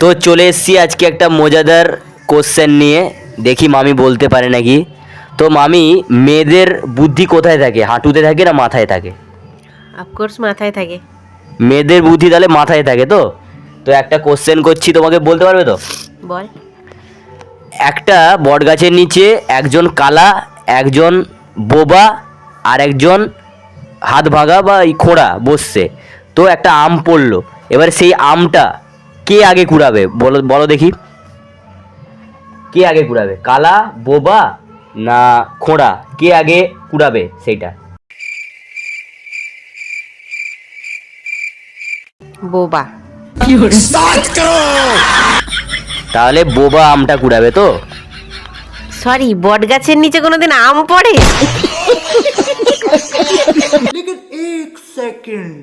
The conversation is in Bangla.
তো চলে এসেছি আজকে একটা মজাদার কোশ্চেন নিয়ে, দেখি মামি বলতে পারে নাকি। তো মামি, মেয়েদের বুদ্ধি কোথায় থাকে, হাঁটুতে থাকে না মাথায় থাকে? অফকোর্স মাথায় থাকে। মেয়েদের বুদ্ধি তাহলে মাথায় থাকে। তো তো একটা কোশ্চেন করছি, তোমাকে বলতে পারবে তো? বল। একটা বট গাছের নিচে একজন কালা, একজন বোবা, আর একজন হাত ভাঙা বা এই খোঁড়া বসছে। তো একটা আম পড়লো, এবার সেই আমটা কে আগে কুড়াবে? বলো বলো দেখি, কে আগে কুড়াবে? কালা, বোবা না খোঁড়া? কে আগে কুড়াবে সেইটা? বোবা। তাহলে বোবা আমটা কুড়াবে তো? সরি, বট গাছের নিচে কোনোদিন আম পড়ে? लेकिन एक सेकंड